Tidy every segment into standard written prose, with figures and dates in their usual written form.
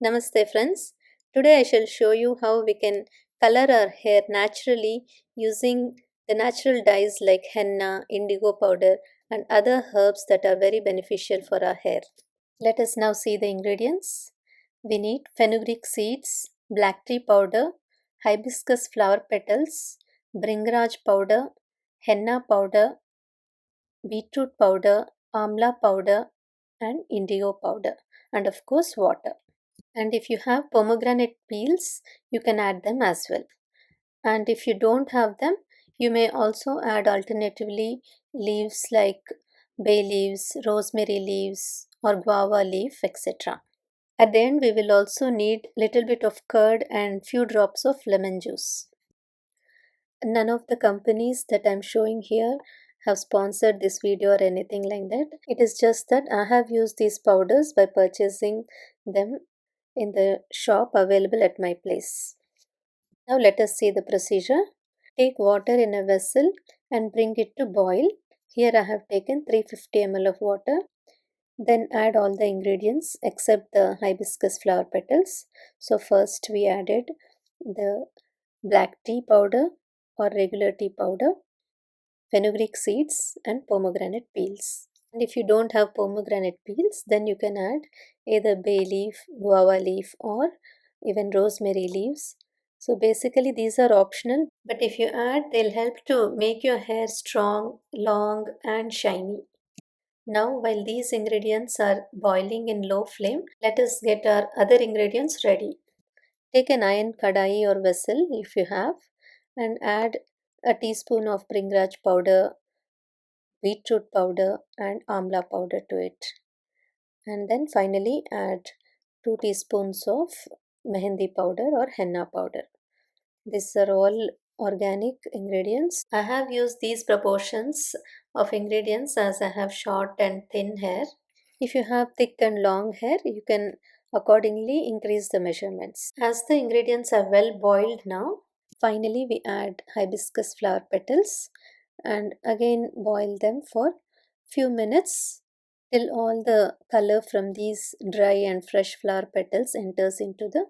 Namaste friends. Today I shall show you how we can color our hair naturally using the natural dyes like henna, indigo powder and other herbs that are very beneficial for our hair. Let us now see the ingredients. We need fenugreek seeds, black tea powder, hibiscus flower petals, bringraj powder, henna powder, beetroot powder, amla powder and indigo powder and of course water. And if you have pomegranate peels, you can add them as well. And if you don't have them, you may also add alternatively leaves like bay leaves, rosemary leaves, or guava leaf, etc. At the end, we will also need little bit of curd and few drops of lemon juice. None of the companies that I'm showing here have sponsored this video or anything like that. It is just that I have used these powders by purchasing them in the shop available at my place. Now let us see the procedure. Take water in a vessel and bring it to boil. Here I have taken 350 ml of water. Then add all the ingredients except the hibiscus flower petals. So first we added the black tea powder or regular tea powder, fenugreek seeds and pomegranate peels. And if you don't have pomegranate peels, then you can add either bay leaf, guava leaf or even rosemary leaves. So basically these are optional, but if you add, they'll help to make your hair strong, long and shiny. Now while these ingredients are boiling in low flame, let us get our other ingredients ready. Take an iron kadai or vessel if you have and add a teaspoon of bringraj powder, beetroot powder and amla powder to it. And then finally add 2 teaspoons of mehendi powder or henna powder. These are all organic ingredients. I have used these proportions of ingredients as I have short and thin hair. If you have thick and long hair, you can accordingly increase the measurements. As the ingredients are well boiled now, finally we add hibiscus flower petals and again boil them for few minutes till all the color from these dry and fresh flower petals enters into the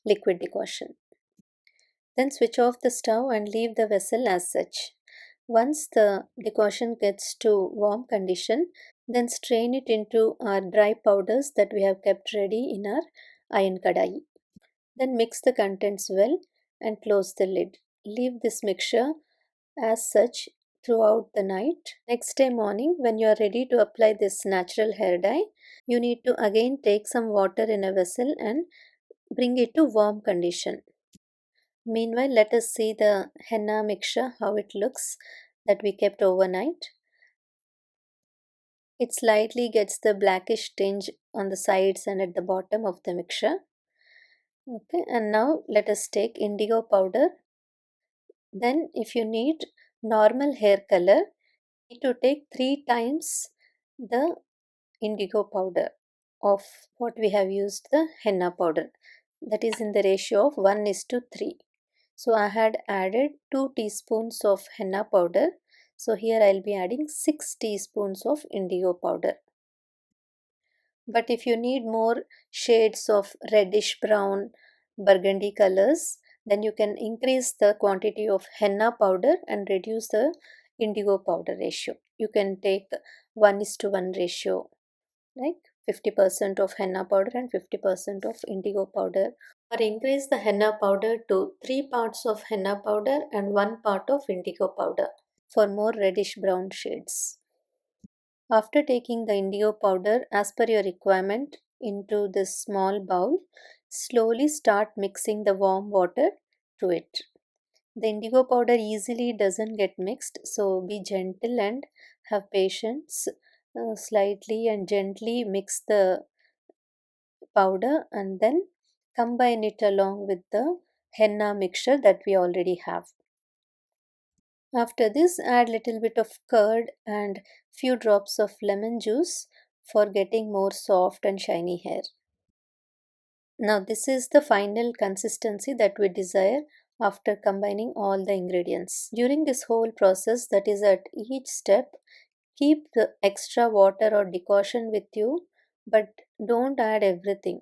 liquid decoction. Then switch off the stove and leave the vessel as such. Once the decoction gets to warm condition, then strain it into our dry powders that we have kept ready in our iron kadai. Then mix the contents well and close the lid. Leave this mixture as such throughout the night. Next day morning, when you are ready to apply this natural hair dye, you need to again take some water in a vessel and bring it to warm condition. Meanwhile, let us see the henna mixture, how it looks that we kept overnight. It slightly gets the blackish tinge on the sides and at the bottom of the mixture. Okay, and now let us take indigo powder. Then if you need normal hair color, you need to take 3 times the indigo powder of what we have used the henna powder. That is in the ratio of 1:3. So I had added 2 teaspoons of henna powder. So here I'll be adding 6 teaspoons of indigo powder. But if you need more shades of reddish brown, burgundy colors, then you can increase the quantity of henna powder and reduce the indigo powder ratio. You can take 1:1 ratio, like 50% of henna powder and 50% of indigo powder, or increase the henna powder to 3 parts of henna powder and 1 part of indigo powder for more reddish brown shades. After taking the indigo powder as per your requirement into this small bowl, slowly start mixing the warm water to it. The indigo powder easily doesn't get mixed, so be gentle and have patience. Slightly and gently mix the powder and then combine it along with the henna mixture that we already have. After this, add little bit of curd and few drops of lemon juice for getting more soft and shiny hair. Now this is the final consistency that we desire after combining all the ingredients. During this whole process, that is at each step, keep the extra water or decoction with you, but don't add everything.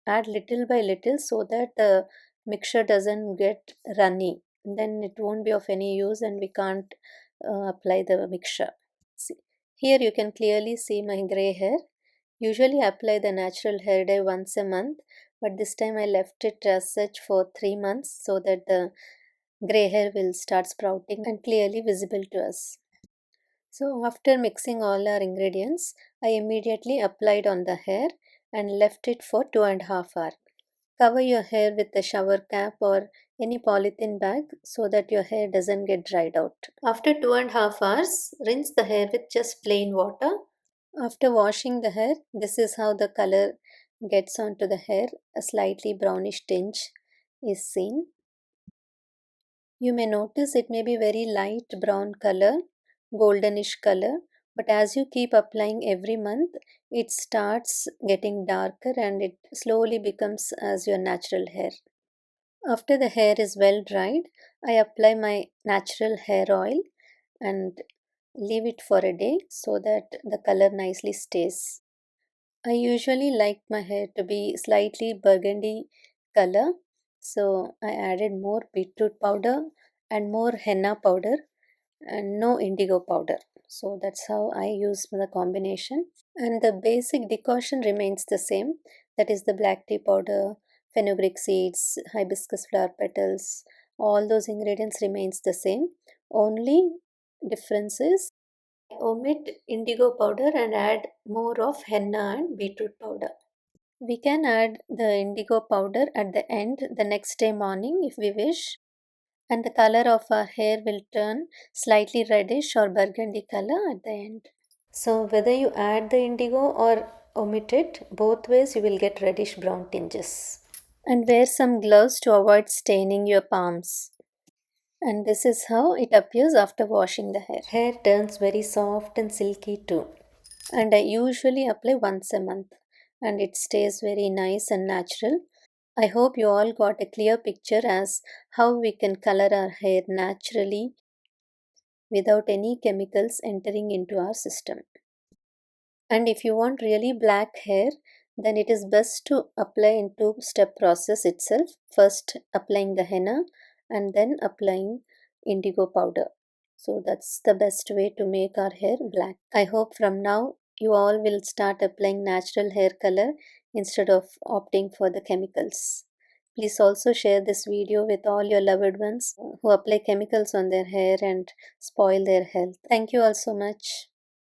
add little by little so that the mixture doesn't get runny. Then it won't be of any use and we can't apply the mixture. See, here you can clearly see my gray hair. Usually I apply the natural hair dye once a month, but this time I left it as such for 3 months so that the gray hair will start sprouting and clearly visible to us. So after mixing all our ingredients, I immediately applied on the hair and left it for 2.5 hours. Cover your hair with a shower cap or any polythene bag so that your hair doesn't get dried out. After 2.5 hours, rinse the hair with just plain water. After washing the hair, this is how the color gets onto the hair. A slightly brownish tinge is seen. You may notice it may be very light brown color, goldenish color, but as you keep applying every month, it starts getting darker and it slowly becomes as your natural hair. After the hair is well dried, I apply my natural hair oil and leave it for a day so that the color nicely stays. I usually like my hair to be slightly burgundy color, so I added more beetroot powder and more henna powder and no indigo powder. So that's how I use the combination. And the basic decoction remains the same, that is the black tea powder, fenugreek seeds, hibiscus flower petals, all those ingredients remains the same. Only difference is omit indigo powder and add more of henna and beetroot powder. We can add the indigo powder at the end the next day morning if we wish, and the color of our hair will turn slightly reddish or burgundy color at the end. So whether you add the indigo or omit it, both ways you will get reddish brown tinges. And wear some gloves to avoid staining your palms. And this is how it appears after washing the hair. Hair turns very soft and silky too. And I usually apply once a month and it stays very nice and natural. I hope you all got a clear picture as how we can color our hair naturally without any chemicals entering into our system. And if you want really black hair, then it is best to apply in two-step process itself. First applying the henna and then applying indigo powder. So that's the best way to make our hair black. I hope from now you all will start applying natural hair color instead of opting for the chemicals. Please also share this video with all your loved ones who apply chemicals on their hair and spoil their health. Thank you all so much.